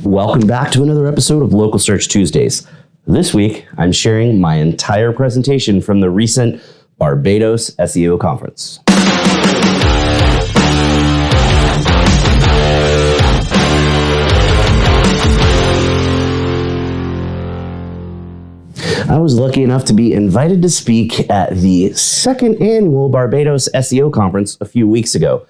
Welcome back to another episode of Local Search Tuesdays. This week, I'm sharing my entire presentation from the recent Barbados SEO conference. I was lucky enough to be invited to speak at the second annual Barbados SEO conference a few weeks ago.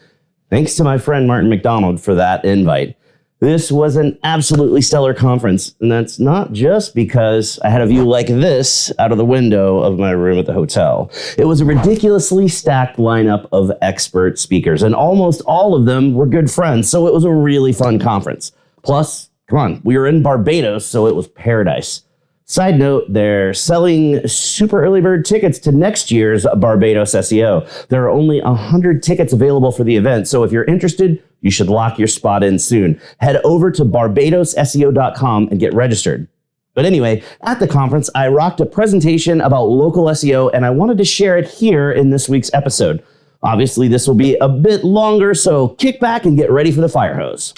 Thanks to my friend Martin McDonald for that invite. This was an absolutely stellar conference, and that's not just because I had a view like this out of the window of my room at the hotel. It was a ridiculously stacked lineup of expert speakers, and almost all of them were good friends, so it was a really fun conference. Plus, come on, we were in Barbados, so it was paradise. Side note, they're selling super early bird tickets to next year's Barbados SEO. There are only 100 tickets available for the event, so if you're interested, you should lock your spot in soon. Head over to barbadosseo.com and get registered. But anyway, at the conference, I rocked a presentation about local SEO, and I wanted to share it here in this week's episode. Obviously, this will be a bit longer, so kick back and get ready for the fire hose.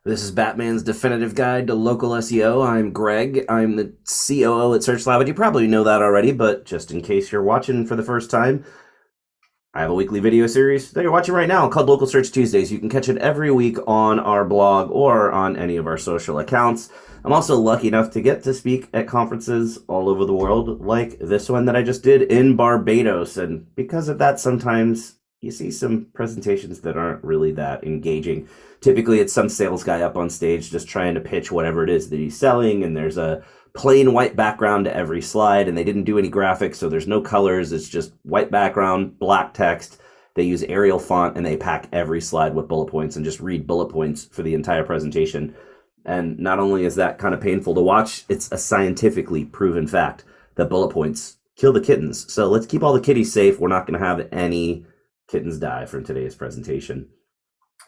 This is Batman's definitive guide to local SEO. I'm Greg. I'm the COO at SearchLab, and you probably know that already, but just in case you're watching for the first time, I have a weekly video series that you're watching right now called Local Search Tuesdays. You can catch it every week on our blog or on any of our social accounts. I'm also lucky enough to get to speak at conferences all over the world, like this one that I just did in Barbados, and because of that, sometimes you see some presentations that aren't really that engaging. Typically, it's some sales guy up on stage just trying to pitch whatever it is that he's selling, and there's a plain white background to every slide, and they didn't do any graphics, so there's no colors. It's just white background, black text. They use Arial font, and they pack every slide with bullet points and just read bullet points for the entire presentation. And not only is that kind of painful to watch, it's a scientifically proven fact that bullet points kill the kittens. So let's keep all the kitties safe. We're not going to have any kittens die from today's presentation.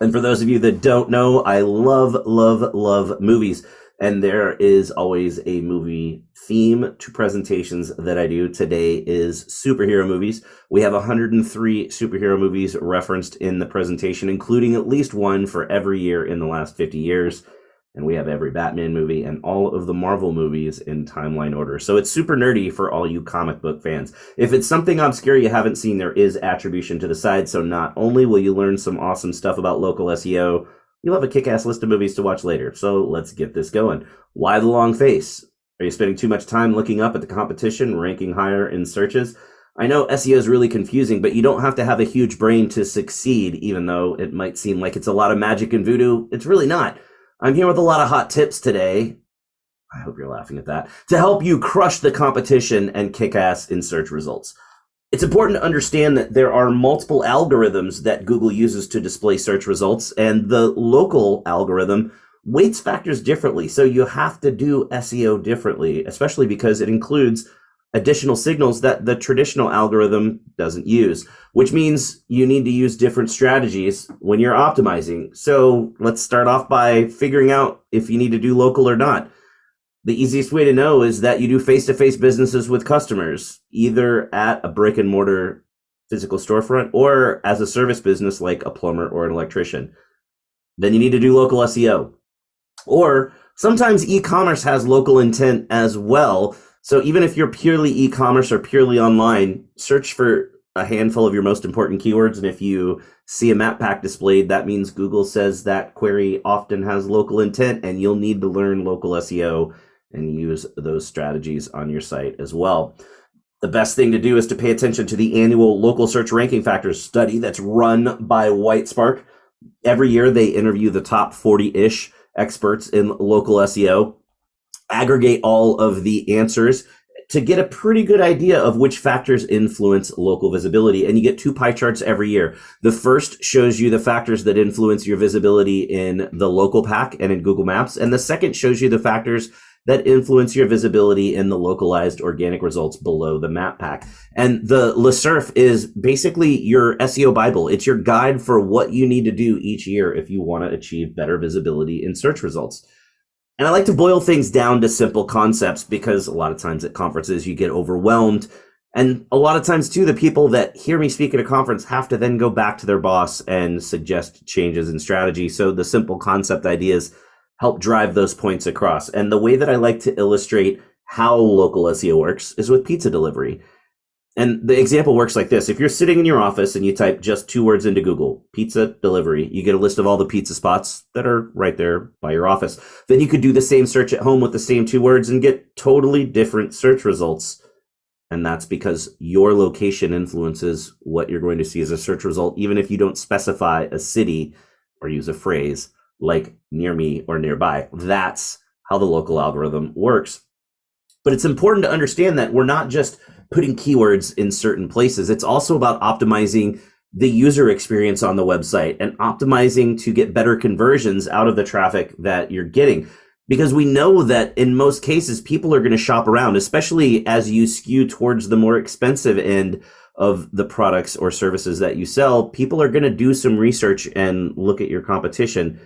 And for those of you that don't know, I love movies. And there is always a movie theme to presentations that I do. Today is superhero movies. We have 103 superhero movies referenced in the presentation, including at least one for every year in the last 50 years. And we have every Batman movie and all of the Marvel movies in timeline order. So it's super nerdy for all you comic book fans. If it's something obscure you haven't seen, there is attribution to the side. So not only will you learn some awesome stuff about local SEO, you'll have a kick-ass list of movies to watch later. So let's get this going. Why the long face? Are you spending too much time looking up at the competition, ranking higher in searches? I know SEO is really confusing, but you don't have to have a huge brain to succeed, even though it might seem like it's a lot of magic and voodoo. It's really not. I'm here with a lot of hot tips today. I hope you're laughing at that. To help you crush the competition and kick ass in search results. It's important to understand that there are multiple algorithms that Google uses to display search results, and the local algorithm weights factors differently. So you have to do SEO differently, especially because it includes additional signals that the traditional algorithm doesn't use, which means you need to use different strategies when you're optimizing. So let's start off by figuring out if you need to do local or not. The easiest way to know is that you do face-to-face businesses with customers, either at a brick and mortar physical storefront or as a service business like a plumber or an electrician. Then you need to do local SEO. Or sometimes e-commerce has local intent as well. So even if you're purely e-commerce or purely online, search for a handful of your most important keywords. And if you see a map pack displayed, that means Google says that query often has local intent, and you'll need to learn local SEO and use those strategies on your site as well. The best thing to do is to pay attention to the annual local search ranking factors study that's run by Whitespark. Every year they interview the top 40-ish experts in local SEO, aggregate all of the answers to get a pretty good idea of which factors influence local visibility. And you get two pie charts every year. The first shows you the factors that influence your visibility in the local pack and in Google Maps. And the second shows you the factors that influence your visibility in the localized organic results below the map pack. And the LaSurf is basically your SEO Bible. It's your guide for what you need to do each year if you want to achieve better visibility in search results. And I like to boil things down to simple concepts because a lot of times at conferences you get overwhelmed. And a lot of times too, the people that hear me speak at a conference have to then go back to their boss and suggest changes in strategy. So the simple concept ideas help drive those points across. And the way that I like to illustrate how local SEO works is with pizza delivery. And the example works like this. If you're sitting in your office and you type just 2 words into Google, pizza delivery, you get a list of all the pizza spots that are right there by your office. Then you could do the same search at home with the same 2 words and get totally different search results. And that's because your location influences what you're going to see as a search result, even if you don't specify a city or use a phrase like near me or nearby. That's how the local algorithm works. But it's important to understand that we're not just putting keywords in certain places. It's also about optimizing the user experience on the website and optimizing to get better conversions out of the traffic that you're getting. Because we know that in most cases, people are going to shop around, especially as you skew towards the more expensive end of the products or services that you sell. People are going to do some research and look at your competition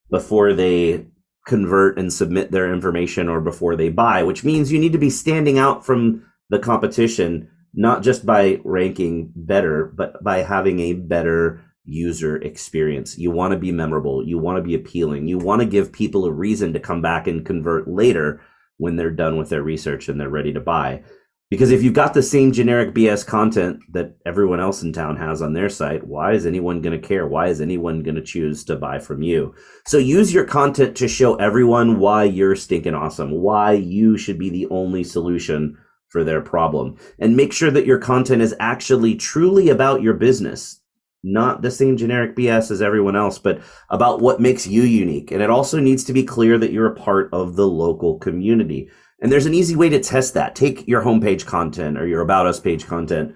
before they convert and submit their information or before they buy, which means you need to be standing out from the competition, not just by ranking better, but by having a better user experience. You want to be memorable. You want to be appealing. You want to give people a reason to come back and convert later when they're done with their research and they're ready to buy. Because if you've got the same generic BS content that everyone else in town has on their site, why is anyone going to care? Why is anyone going to choose to buy from you? So use your content to show everyone why you're stinking awesome, why you should be the only solution for their problem. And make sure that your content is actually truly about your business, not the same generic BS as everyone else, but about what makes you unique. And it also needs to be clear that you're a part of the local community. And there's an easy way to test that. Take your homepage content or your About Us page content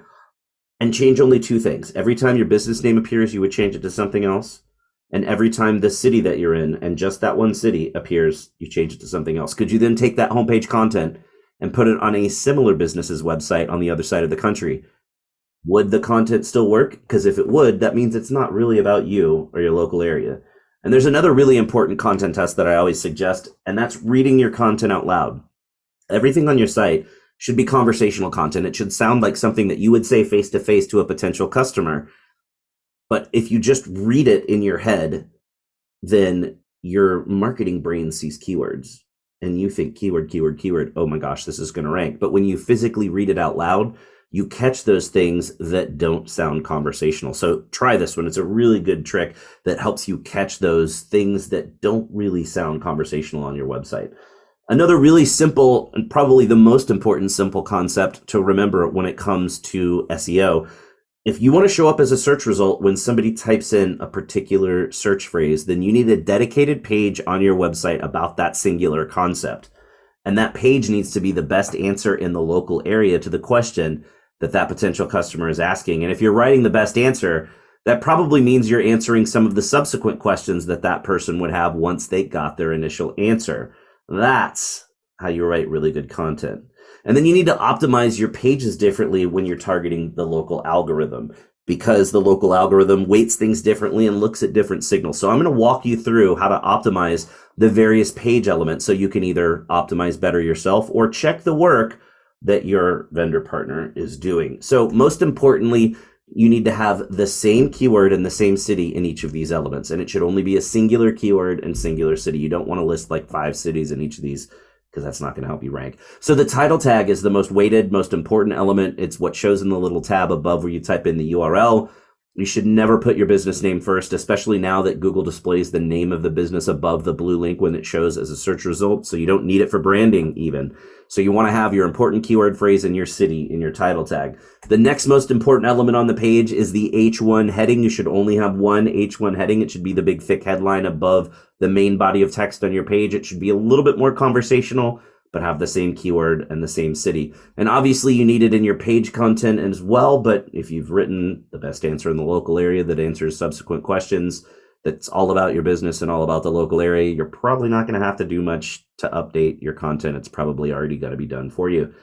and change only 2 things. Every time your business name appears, you would change it to something else. And every time the city that you're in and just that one city appears, you change it to something else. Could you then take that homepage content and put it on a similar business's website on the other side of the country? Would the content still work? Because if it would, that means it's not really about you or your local area. And there's another really important content test that I always suggest, and that's reading your content out loud. Everything on your site should be conversational content. It should sound like something that you would say face to face to a potential customer. But if you just read it in your head, then your marketing brain sees keywords and you think keyword, keyword, keyword. Oh my gosh, this is going to rank. But when you physically read it out loud, you catch those things that don't sound conversational. So try this one. It's a really good trick that helps you catch those things that don't really sound conversational on your website. Another really simple and probably the most important simple concept to remember when it comes to SEO. If you want to show up as a search result when somebody types in a particular search phrase, then you need a dedicated page on your website about that singular concept. And that page needs to be the best answer in the local area to the question that potential customer is asking. And if you're writing the best answer, that probably means you're answering some of the subsequent questions that person would have once they got their initial answer. That's how you write really good content. And then you need to optimize your pages differently when you're targeting the local algorithm, because the local algorithm weights things differently and looks at different signals. So I'm going to walk you through how to optimize the various page elements so you can either optimize better yourself or check the work that your vendor partner is doing. So most importantly, you need to have the same keyword and the same city in each of these elements. And it should only be a singular keyword and singular city. You don't want to list like 5 cities in each of these because that's not going to help you rank. So the title tag is the most weighted, most important element. It's what shows in the little tab above where you type in the URL. You should never put your business name first, especially now that Google displays the name of the business above the blue link when it shows as a search result. So you don't need it for branding even. So you want to have your important keyword phrase in your city in your title tag. The next most important element on the page is the H1 heading. You should only have one H1 heading. It should be the big thick headline above the main body of text on your page. It should be a little bit more conversational, but have the same keyword and the same city. And obviously you need it in your page content as well, but if you've written the best answer in the local area that answers subsequent questions, that's all about your business and all about the local area, you're probably not going to have to do much to update your content. It's probably already got to be done for you.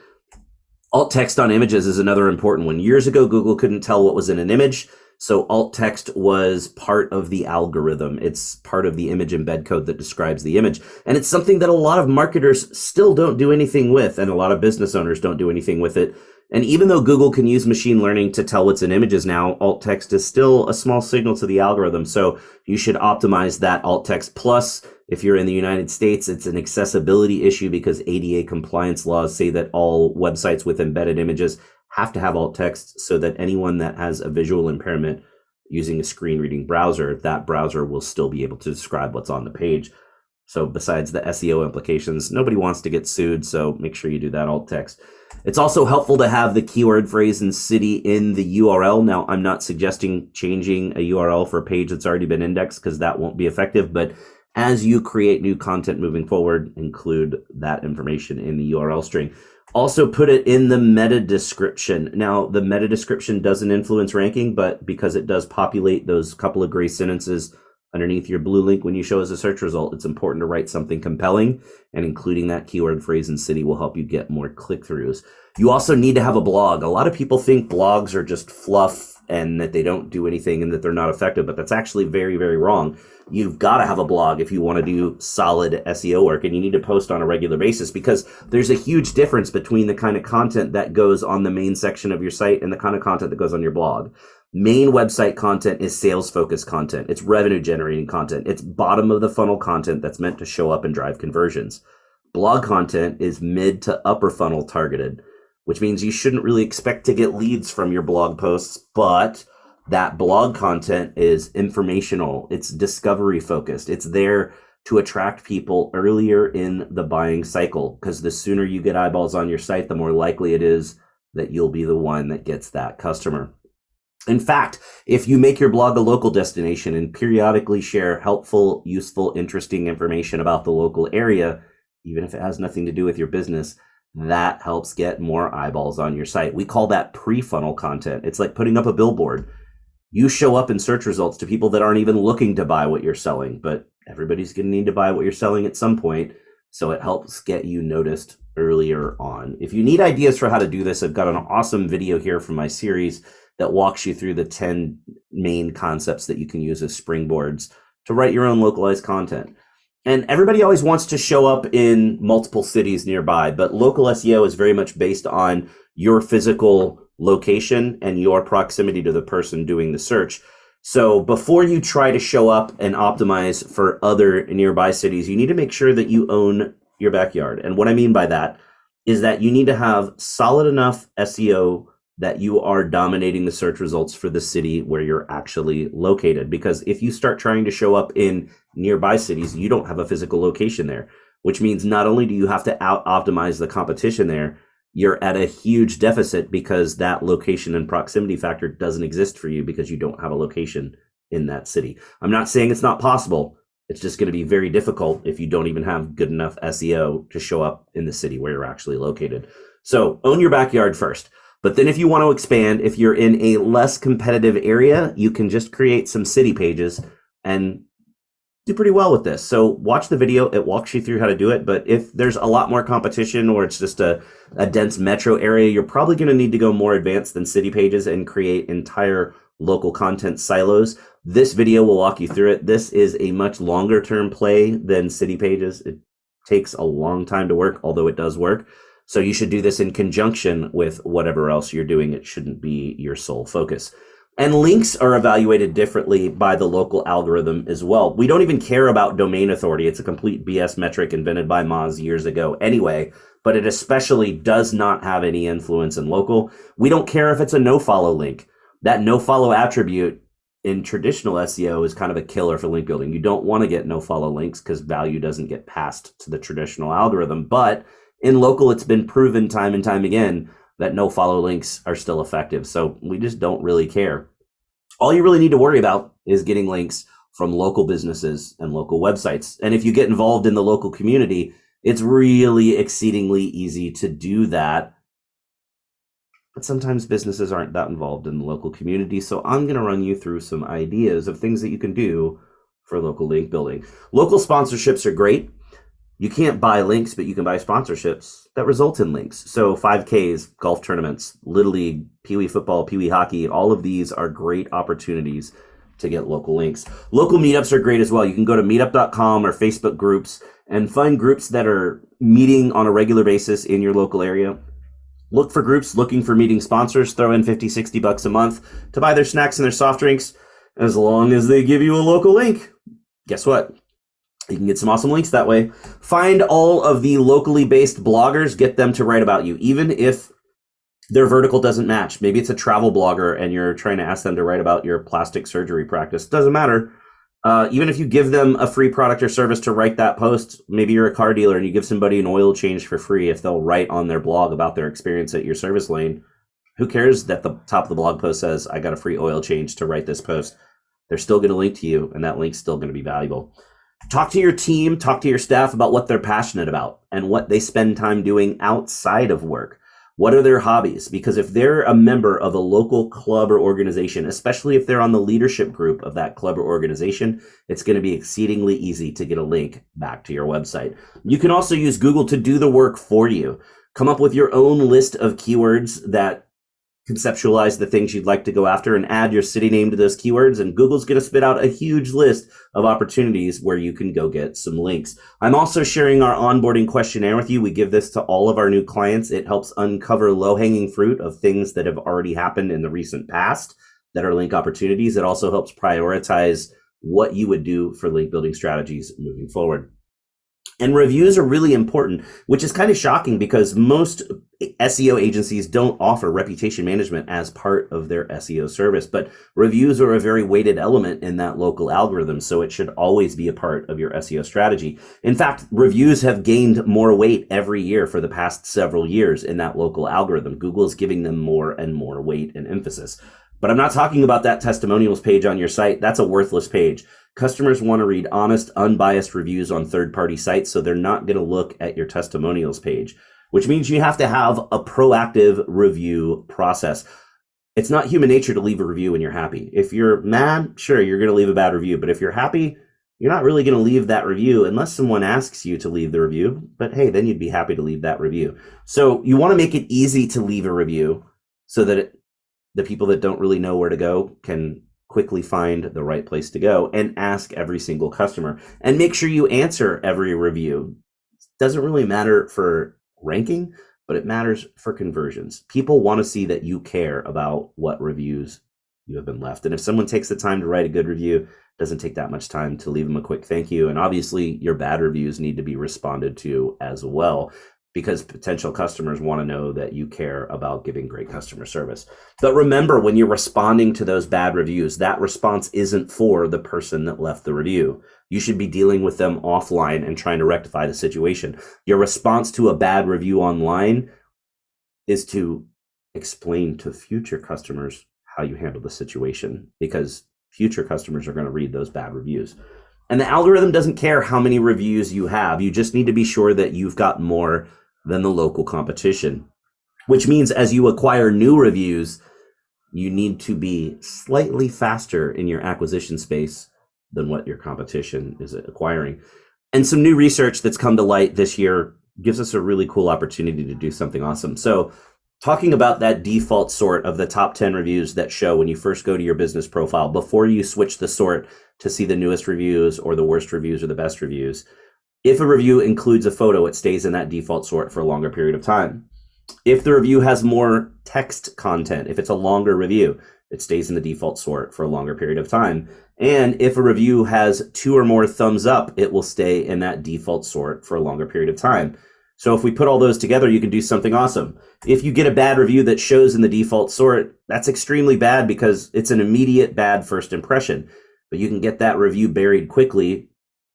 Alt text on images is another important one. Years ago, Google couldn't tell what was in an image. So alt text was part of the algorithm. It's part of the image embed code that describes the image. And it's something that a lot of marketers still don't do anything with, and a lot of business owners don't do anything with it. And even though Google can use machine learning to tell what's in images now, alt text is still a small signal to the algorithm. So you should optimize that alt text. Plus, If you're in the United States, it's an accessibility issue because ADA compliance laws say that all websites with embedded images have to have alt text so that anyone that has a visual impairment using a screen reading browser, that browser will still be able to describe what's on the page. So besides the SEO implications, nobody wants to get sued, so make sure you do that alt text. It's also helpful to have the keyword phrase and city in the URL. Now, I'm not suggesting changing a URL for a page that's already been indexed because that won't be effective, but as you create new content moving forward, include that information in the URL string. Also put it in the meta description. Now, the meta description doesn't influence ranking, but because it does populate those couple of gray sentences underneath your blue link when you show as a search result, it's important to write something compelling, and including that keyword phrase and city will help you get more click-throughs. You also need to have a blog. A lot of people think blogs are just fluff and that they don't do anything and that they're not effective, but that's actually very, very wrong. You've got to have a blog if you want to do solid SEO work, and you need to post on a regular basis because there's a huge difference between the kind of content that goes on the main section of your site and the kind of content that goes on your blog. Main website content is sales focused content. It's revenue generating content. It's bottom of the funnel content that's meant to show up and drive conversions. Blog content is mid to upper funnel targeted, which means you shouldn't really expect to get leads from your blog posts, but that blog content is informational. It's discovery focused. It's there to attract people earlier in the buying cycle, because the sooner you get eyeballs on your site, the more likely it is that you'll be the one that gets that customer. In fact, if you make your blog a local destination and periodically share helpful, useful, interesting information about the local area, even if it has nothing to do with your business, that helps get more eyeballs on your site. We call that pre-funnel content. It's like putting up a billboard. You show up in search results to people that aren't even looking to buy what you're selling, but everybody's going to need to buy what you're selling at some point. So it helps get you noticed earlier on. If you need ideas for how to do this, I've got an awesome video here from my series that walks you through the 10 main concepts that you can use as springboards to write your own localized content. And everybody always wants to show up in multiple cities nearby, but local SEO is very much based on your physical location and your proximity to the person doing the search. So before you try to show up and optimize for other nearby cities, you need to make sure that you own your backyard. And what I mean by that is that you need to have solid enough SEO that you are dominating the search results for the city where you're actually located. Because if you start trying to show up in nearby cities, you don't have a physical location there, which means not only do you have to out-optimize the competition there, you're at a huge deficit because that location and proximity factor doesn't exist for you because you don't have a location in that city. I'm not saying it's not possible. It's just going to be very difficult if you don't even have good enough SEO to show up in the city where you're actually located. So own your backyard first. But then if you want to expand, if you're in a less competitive area, you can just create some city pages and do pretty well with this. So watch the video. It walks you through how to do it. But if there's a lot more competition or it's just a dense metro area, you're probably going to need to go more advanced than city pages and create entire local content silos. This video will walk you through it. This is a much longer term play than city pages. It takes a long time to work, although it does work. So you should do this in conjunction with whatever else you're doing. It shouldn't be your sole focus. And links are evaluated differently by the local algorithm as well. We don't even care about domain authority. It's a complete BS metric invented by Moz years ago anyway, but it especially does not have any influence in local. We don't care if it's a no-follow link. That no-follow attribute in traditional SEO is kind of a killer for link building. You don't want to get no-follow links because value doesn't get passed to the traditional algorithm. But in local, it's been proven time and time again that no-follow links are still effective. So we just don't really care. All you really need to worry about is getting links from local businesses and local websites. And if you get involved in the local community, it's really exceedingly easy to do that. But sometimes businesses aren't that involved in the local community. So I'm going to run you through some ideas of things that you can do for local link building. Local sponsorships are great. You can't buy links, but you can buy sponsorships that result in links. So 5Ks, golf tournaments, Little League, Pee Wee football, Pee Wee hockey, all of these are great opportunities to get local links. Local meetups are great as well. You can go to meetup.com or Facebook groups and find groups that are meeting on a regular basis in your local area. Look for groups looking for meeting sponsors, throw in $50-$60 a month to buy their snacks and their soft drinks, as long as they give you a local link. Guess what? You can get some awesome links that way. Find all of the locally based bloggers, get them to write about you, even if their vertical doesn't match. Maybe it's a travel blogger and you're trying to ask them to write about your plastic surgery practice. Doesn't matter. Even if you give them a free product or service to write that post, maybe you're a car dealer and you give somebody an oil change for free. If they'll write on their blog about their experience at your service lane, who cares that the top of the blog post says, I got a free oil change to write this post? They're still going to link to you, and that link's still going to be valuable. Talk to your team, talk to your staff about what they're passionate about and what they spend time doing outside of work. What are their hobbies? Because if they're a member of a local club or organization, especially if they're on the leadership group of that club or organization, it's going to be exceedingly easy to get a link back to your website. You can also use Google to do the work for you. Come up with your own list of keywords that conceptualize the things you'd like to go after and add your city name to those keywords, and Google's going to spit out a huge list of opportunities where you can go get some links. I'm also sharing our onboarding questionnaire with you. We give this to all of our new clients. It helps uncover low-hanging fruit of things that have already happened in the recent past that are link opportunities. It also helps prioritize what you would do for link building strategies moving forward. And reviews are really important, which is kind of shocking because most SEO agencies don't offer reputation management as part of their SEO service, but reviews are a very weighted element in that local algorithm, so it should always be a part of your SEO strategy. In fact, reviews have gained more weight every year for the past several years in that local algorithm. Google is giving them more and more weight and emphasis. But I'm not talking about that testimonials page on your site. That's a worthless page. Customers want to read honest, unbiased reviews on third-party sites, so they're not going to look at your testimonials page, which means you have to have a proactive review process. It's not human nature to leave a review when you're happy. If you're mad, sure, you're going to leave a bad review. But if you're happy, you're not really going to leave that review unless someone asks you to leave the review. But hey, then you'd be happy to leave that review. So you want to make it easy to leave a review so that the people that don't really know where to go can quickly find the right place to go, and ask every single customer, and make sure you answer every review. It doesn't really matter for ranking, but it matters for conversions. People want to see that you care about what reviews you have been left. And if someone takes the time to write a good review, it doesn't take that much time to leave them a quick thank you. And obviously your bad reviews need to be responded to as well, because potential customers want to know that you care about giving great customer service. But remember, when you're responding to those bad reviews, that response isn't for the person that left the review. You should be dealing with them offline and trying to rectify the situation. Your response to a bad review online is to explain to future customers how you handle the situation, because future customers are going to read those bad reviews. And the algorithm doesn't care how many reviews you have. You just need to be sure that you've got more than the local competition, which means as you acquire new reviews, you need to be slightly faster in your acquisition space than what your competition is acquiring. And some new research that's come to light this year gives us a really cool opportunity to do something awesome. So talking about that default sort of the top 10 reviews that show when you first go to your business profile, before you switch the sort to see the newest reviews or the worst reviews or the best reviews, if a review includes a photo, it stays in that default sort for a longer period of time. If the review has more text content, if it's a longer review, it stays in the default sort for a longer period of time. And if a review has 2 or more thumbs up, it will stay in that default sort for a longer period of time. So if we put all those together, you can do something awesome. If you get a bad review that shows in the default sort, that's extremely bad because it's an immediate bad first impression. But you can get that review buried quickly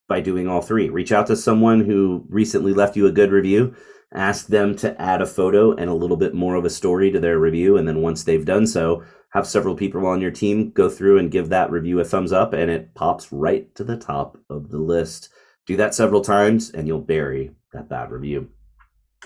by doing all 3. Reach out to someone who recently left you a good review, ask them to add a photo and a little bit more of a story to their review. And then once they've done so, have several people on your team go through and give that review a thumbs up, and it pops right to the top of the list. Do that several times and you'll bury that bad review.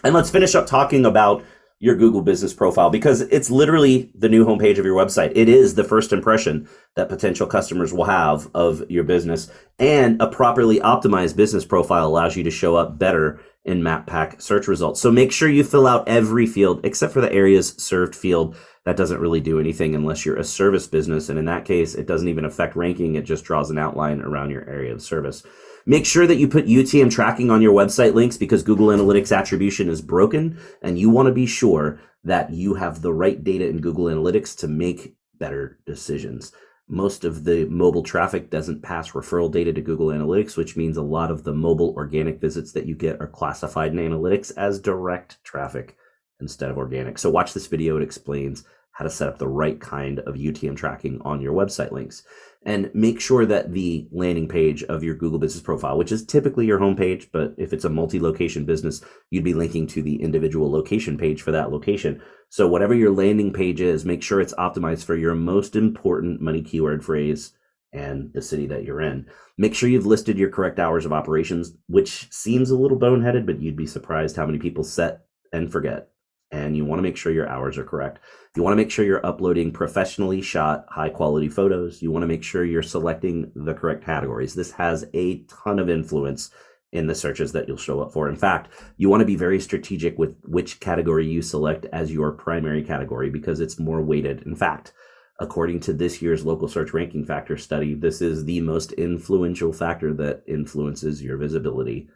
And let's finish up talking about your Google business profile, because it's literally the new homepage of your website. It is the first impression that potential customers will have of your business, and a properly optimized business profile allows you to show up better in map pack search results. So make sure you fill out every field except for the areas served field. That doesn't really do anything unless you're a service business. And in that case, it doesn't even affect ranking. It just draws an outline around your area of service. Make sure that you put UTM tracking on your website links, because Google Analytics attribution is broken, and you want to be sure that you have the right data in Google Analytics to make better decisions. Most of the mobile traffic doesn't pass referral data to Google Analytics, which means a lot of the mobile organic visits that you get are classified in analytics as direct traffic instead of organic. So watch this video. It explains how to set up the right kind of UTM tracking on your website links. And make sure that the landing page of your Google Business Profile, which is typically your homepage, but if it's a multi-location business, you'd be linking to the individual location page for that location. So whatever your landing page is, make sure it's optimized for your most important money keyword phrase and the city that you're in. Make sure you've listed your correct hours of operations, which seems a little boneheaded, but you'd be surprised how many people set and forget. And you want to make sure your hours are correct. You want to make sure you're uploading professionally shot, high quality photos. You want to make sure you're selecting the correct categories. This has a ton of influence in the searches that you'll show up for. In fact, you want to be very strategic with which category you select as your primary category because it's more weighted. In fact, according to this year's local search ranking factor study, this is the most influential factor that influences your visibility.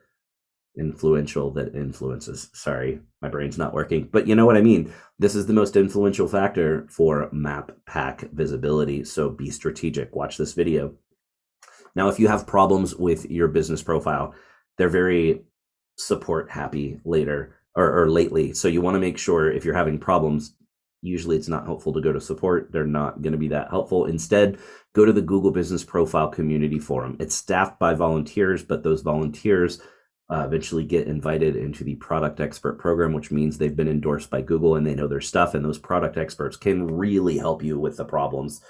Sorry, my brain's not working, but you know what I mean. This is the most influential factor for map pack visibility. So be strategic. Watch this video. Now, if you have problems with your business profile, they're very support happy later or lately. So you want to make sure if you're having problems, usually it's not helpful to go to support. They're not going to be that helpful. Instead, go to the Google Business Profile Community Forum. It's staffed by volunteers, but those volunteers eventually get invited into the product expert program, which means they've been endorsed by Google and they know their stuff. And those product experts can really help you with the problems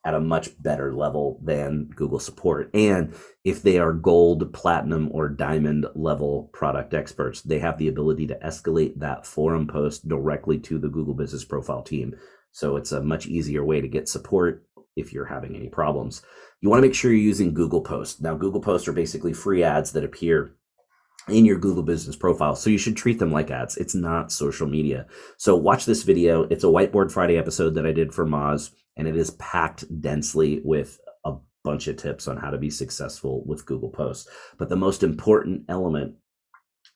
at a much better level than Google support. And if they are gold, platinum, or diamond level product experts, they have the ability to escalate that forum post directly to the Google Business Profile team. So it's a much easier way to get support if you're having any problems. You want to make sure you're using Google Posts. Now, Google Posts are basically free ads that appear in your Google Business Profile. So you should treat them like ads. It's not social media. So watch this video. It's a Whiteboard Friday episode that I did for Moz, and it is packed densely with a bunch of tips on how to be successful with Google Posts. But the most important element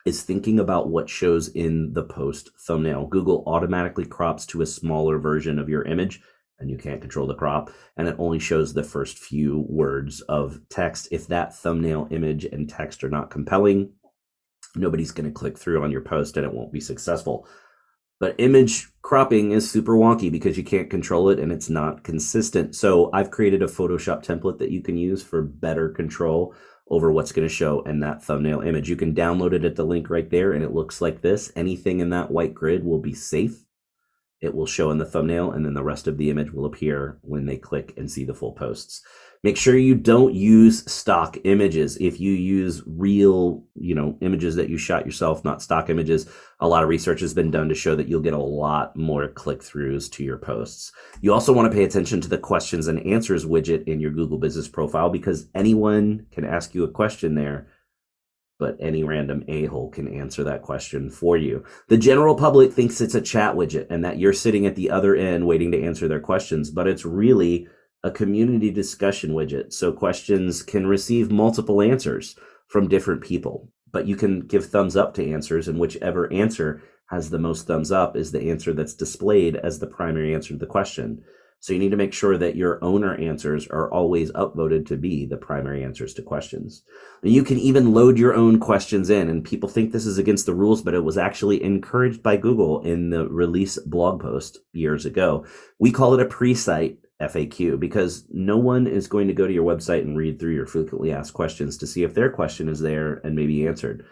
is thinking about what shows in the post thumbnail. Google automatically crops to a smaller version of your image, and you can't control the crop, and it only shows the first few words of text. If that thumbnail image and text are not compelling, nobody's going to click through on your post and it won't be successful. But image cropping is super wonky because you can't control it and it's not consistent. So I've created a Photoshop template that you can use for better control over what's going to show in that thumbnail image. You can download it at the link right there and it looks like this. Anything in that white grid will be safe. It will show in the thumbnail and then the rest of the image will appear when they click and see the full posts. Make sure you don't use stock images. If you use real, images that you shot yourself, not stock images, a lot of research has been done to show that you'll get a lot more click-throughs to your posts. You also want to pay attention to the questions and answers widget in your Google Business Profile because anyone can ask you a question there, but any random a-hole can answer that question for you. The general public thinks it's a chat widget and that you're sitting at the other end waiting to answer their questions, but it's really a community discussion widget. So questions can receive multiple answers from different people, but you can give thumbs up to answers, and whichever answer has the most thumbs up is the answer that's displayed as the primary answer to the question. So you need to make sure that your owner answers are always upvoted to be the primary answers to questions. And you can even load your own questions in, and people think this is against the rules, but it was actually encouraged by Google in the release blog post years ago. We call it a pre-site FAQ because no one is going to go to your website and read through your frequently asked questions to see if their question is there and maybe answered.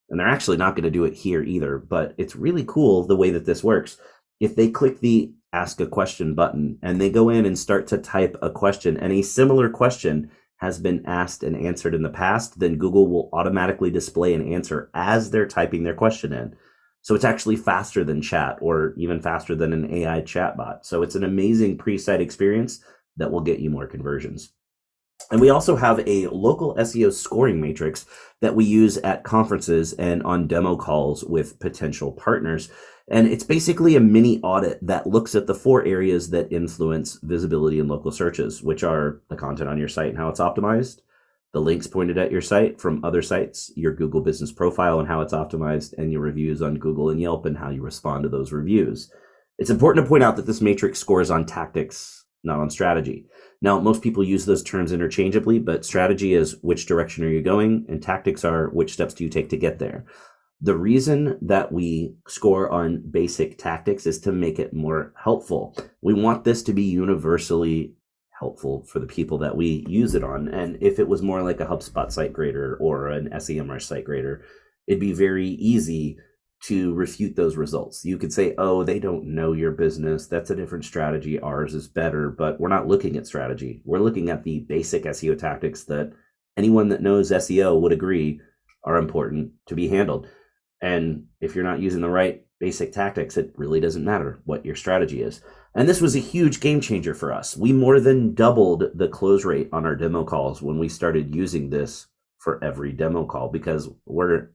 And they're actually not going to do it here either, but it's really cool the way that this works. If they click the ask a question button and they go in and start to type a question and a similar question has been asked and answered in the past, then Google will automatically display an answer as they're typing their question in. So it's actually faster than chat or even faster than an AI chatbot. So it's an amazing pre-site experience that will get you more conversions. And we also have a local SEO scoring matrix that we use at conferences and on demo calls with potential partners. And it's basically a mini audit that looks at the 4 areas that influence visibility in local searches, which are the content on your site and how it's optimized, the links pointed at your site from other sites, your Google Business Profile and how it's optimized, and your reviews on Google and Yelp and how you respond to those reviews. It's important to point out that this matrix scores on tactics not on strategy. Now, most people use those terms interchangeably, but strategy is which direction are you going, and tactics are which steps do you take to get there. The reason that we score on basic tactics is to make it more helpful. We want this to be universally helpful for the people that we use it on. And if it was more like a HubSpot site grader or an SEMrush site grader, it'd be very easy to refute those results. You could say, oh, they don't know your business. That's a different strategy. Ours is better, but we're not looking at strategy. We're looking at the basic SEO tactics that anyone that knows SEO would agree are important to be handled. And if you're not using the right basic tactics, it really doesn't matter what your strategy is. And this was a huge game changer for us. We more than doubled the close rate on our demo calls when we started using this for every demo call, because we're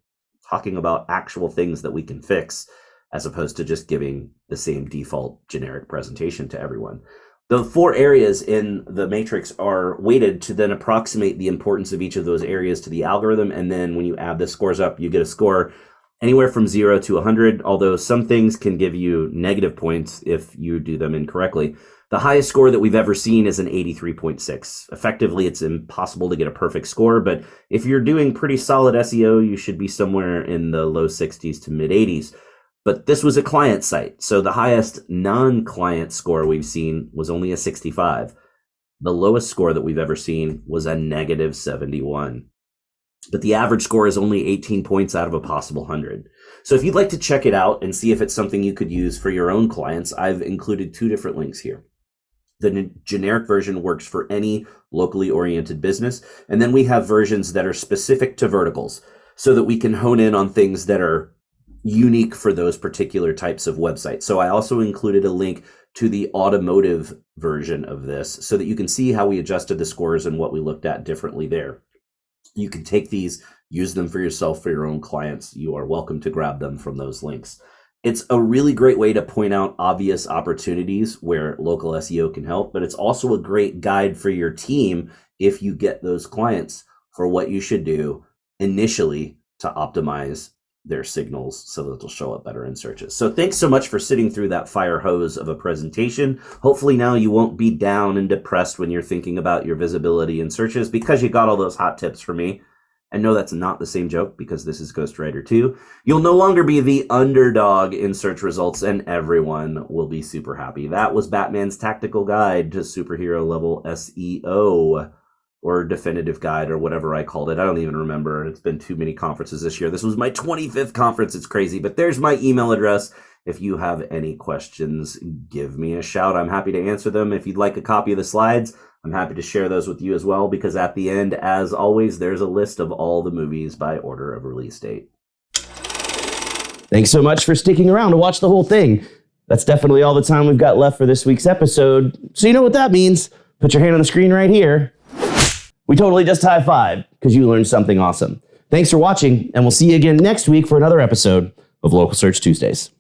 talking about actual things that we can fix as opposed to just giving the same default generic presentation to everyone. The 4 areas in the matrix are weighted to then approximate the importance of each of those areas to the algorithm. And then when you add the scores up, you get a score anywhere from 0 to 100, although some things can give you negative points if you do them incorrectly. The highest score that we've ever seen is an 83.6. Effectively, it's impossible to get a perfect score, but if you're doing pretty solid SEO, you should be somewhere in the low 60s to mid 80s. But this was a client site, so the highest non-client score we've seen was only a 65. The lowest score that we've ever seen was a negative 71. But the average score is only 18 points out of a possible 100. So if you'd like to check it out and see if it's something you could use for your own clients, I've included 2 different links here. The generic version works for any locally oriented business. And then we have versions that are specific to verticals so that we can hone in on things that are unique for those particular types of websites. So I also included a link to the automotive version of this so that you can see how we adjusted the scores and what we looked at differently there. You can take these, use them for yourself, for your own clients. You are welcome to grab them from those links. It's a really great way to point out obvious opportunities where local SEO can help, but it's also a great guide for your team if you get those clients for what you should do initially to optimize their signals so that they'll show up better in searches. So thanks so much for sitting through that fire hose of a presentation. Hopefully now you won't be down and depressed when you're thinking about your visibility in searches because you got all those hot tips from me. And no, that's not the same joke because this is Ghostwriter 2. You'll no longer be the underdog in search results and everyone will be super happy. That was Batman's tactical guide to superhero level SEO. Or definitive guide or whatever I called it. I don't even remember. It's been too many conferences this year. This was my 25th conference. It's crazy, but there's my email address. If you have any questions, give me a shout. I'm happy to answer them. If you'd like a copy of the slides, I'm happy to share those with you as well, because at the end, as always, there's a list of all the movies by order of release date. Thanks so much for sticking around to watch the whole thing. That's definitely all the time we've got left for this week's episode. So you know what that means. Put your hand on the screen right here. We totally just high-fived because you learned something awesome. Thanks for watching, and we'll see you again next week for another episode of Local Search Tuesdays.